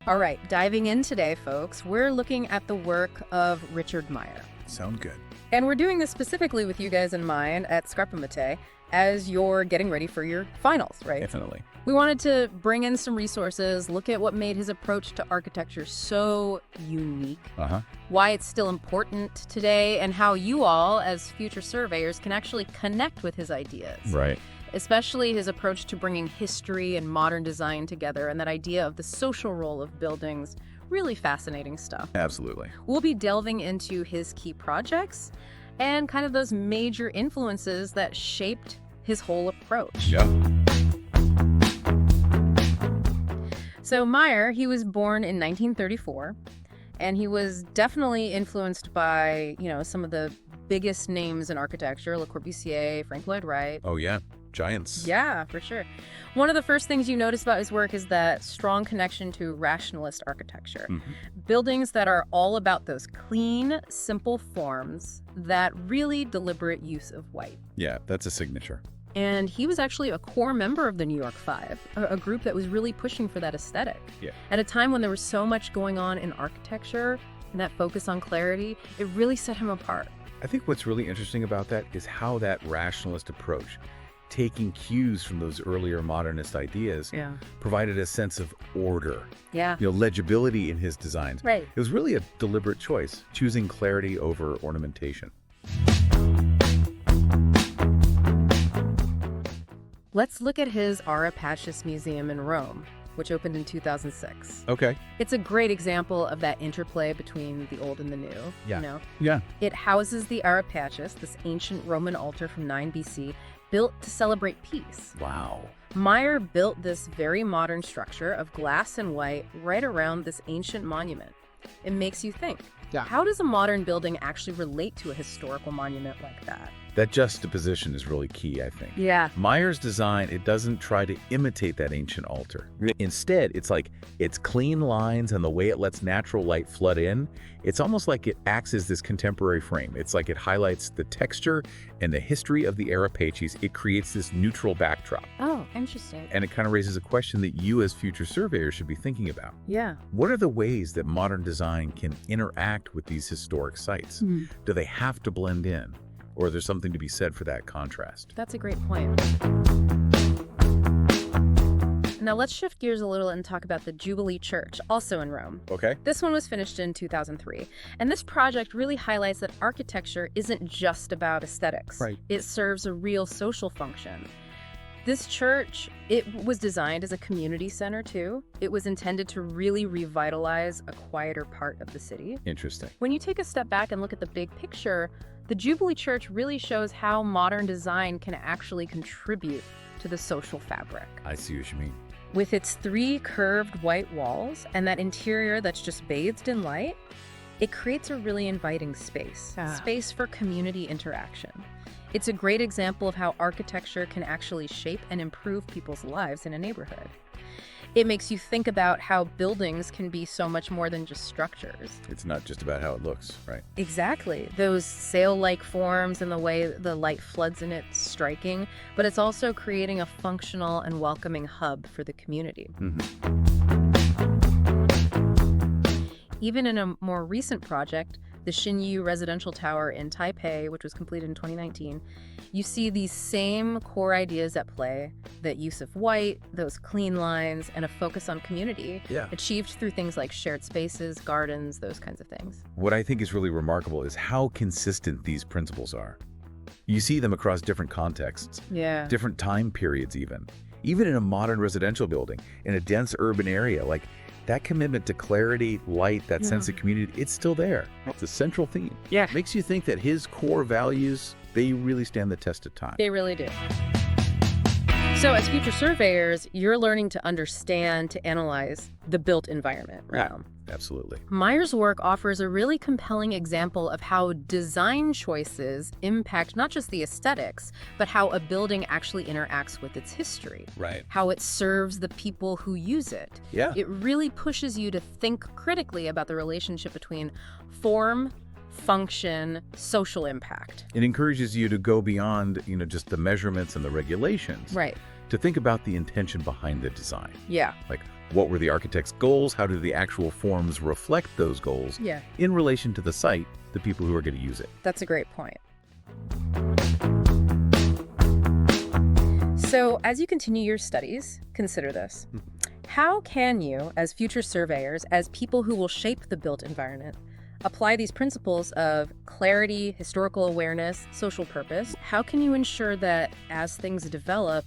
All right, diving in today, folks, we're looking at the work of Richard Meier. Sound good. And we're doing this specifically with you guys in mind at Scopriremo as you're getting ready for your finals, right? Definitely. We wanted to bring in some resources, look at what made his approach to architecture so unique, why it's still important today, and how you all, as future surveyors, can actually connect with his ideas. Right. Especially his approach to bringing history and modern design together, and that idea of the social role of buildings. Really fascinating stuff. Absolutely. We'll be delving into his key projects and kind of those major influences that shaped his whole approach. Yeah. So Meier, he was born in 1934, and he was definitely influenced by, some of the biggest names in architecture, Le Corbusier, Frank Lloyd Wright. Oh, yeah. Giants. Yeah, for sure. One of the first things you notice about his work is that strong connection to rationalist architecture. Buildings that are all about those clean, simple forms, that really deliberate use of white. Yeah, that's a signature. And he was actually a core member of the New York Five, a group that was really pushing for that aesthetic. Yeah. At a time when there was so much going on in architecture and that focus on clarity, it really set him apart. I think what's really interesting about that is how that rationalist approach, taking cues from those earlier modernist ideas, provided a sense of order. Yeah. Legibility in his designs. Right. It was really a deliberate choice, choosing clarity over ornamentation. Let's look at his Ara Pacis Museum in Rome, which opened in 2006. Okay. It's a great example of that interplay between the old and the new. Yeah. Yeah. It houses the Ara Pacis, this ancient Roman altar from 9 BC, built to celebrate peace. Wow. Meier built this very modern structure of glass and white right around this ancient monument. It makes you think, how does a modern building actually relate to a historical monument like that? That juxtaposition is really key, I think. Yeah. Meier's design, it doesn't try to imitate that ancient altar. Instead, it's clean lines and the way it lets natural light flood in. It's almost like it acts as this contemporary frame. It's like it highlights the texture and the history of the Ara Pacis. It creates this neutral backdrop. Oh, interesting. And it kind of raises a question that you as future surveyors should be thinking about. Yeah. What are the ways that modern design can interact with these historic sites? Do they have to blend in? Or is there something to be said for that contrast? That's a great point. Now let's shift gears a little and talk about the Jubilee Church, also in Rome. Okay. This one was finished in 2003. And this project really highlights that architecture isn't just about aesthetics. Right. It serves a real social function. This church, it was designed as a community center too. It was intended to really revitalize a quieter part of the city. Interesting. When you take a step back and look at the big picture, the Jubilee Church really shows how modern design can actually contribute to the social fabric. I see what you mean. With its 3 curved white walls and that interior that's just bathed in light, it creates a really inviting space, space for community interaction. It's a great example of how architecture can actually shape and improve people's lives in a neighborhood. It makes you think about how buildings can be so much more than just structures. It's not just about how it looks, right? Exactly. Those sail-like forms and the way the light floods in it's striking, but it's also creating a functional and welcoming hub for the community. Even in a more recent project, the Xinyu Residential Tower in Taipei, which was completed in 2019, you see these same core ideas at play, that use of white, those clean lines, and a focus on community, achieved through things like shared spaces, gardens, those kinds of things. What I think is really remarkable is how consistent these principles are. You see them across different contexts, different time periods even. Even in a modern residential building, in a dense urban area, like that commitment to clarity, light, that sense of community, it's still there. It's a central theme. Yeah. It makes you think that his core values, they really stand the test of time. They really do. So as future surveyors, you're learning to understand, to analyze the built environment right now. Absolutely. Meier's work offers a really compelling example of how design choices impact not just the aesthetics, but how a building actually interacts with its history. Right. How it serves the people who use it. Yeah. It really pushes you to think critically about the relationship between form, function, social impact. It encourages you to go beyond, just the measurements and the regulations. Right. To think about the intention behind the design. Yeah. Like, What were the architect's goals? How do the actual forms reflect those goals in relation to the site, the people who are going to use it? That's a great point. So as you continue your studies, consider this. How can you, as future surveyors, as people who will shape the built environment, apply these principles of clarity, historical awareness, social purpose? How can you ensure that as things develop,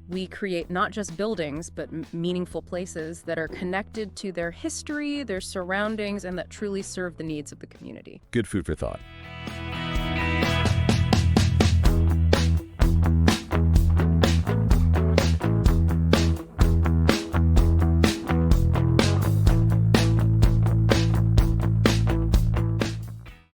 we create not just buildings, but meaningful places that are connected to their history, their surroundings, and that truly serve the needs of the community? Good food for thought.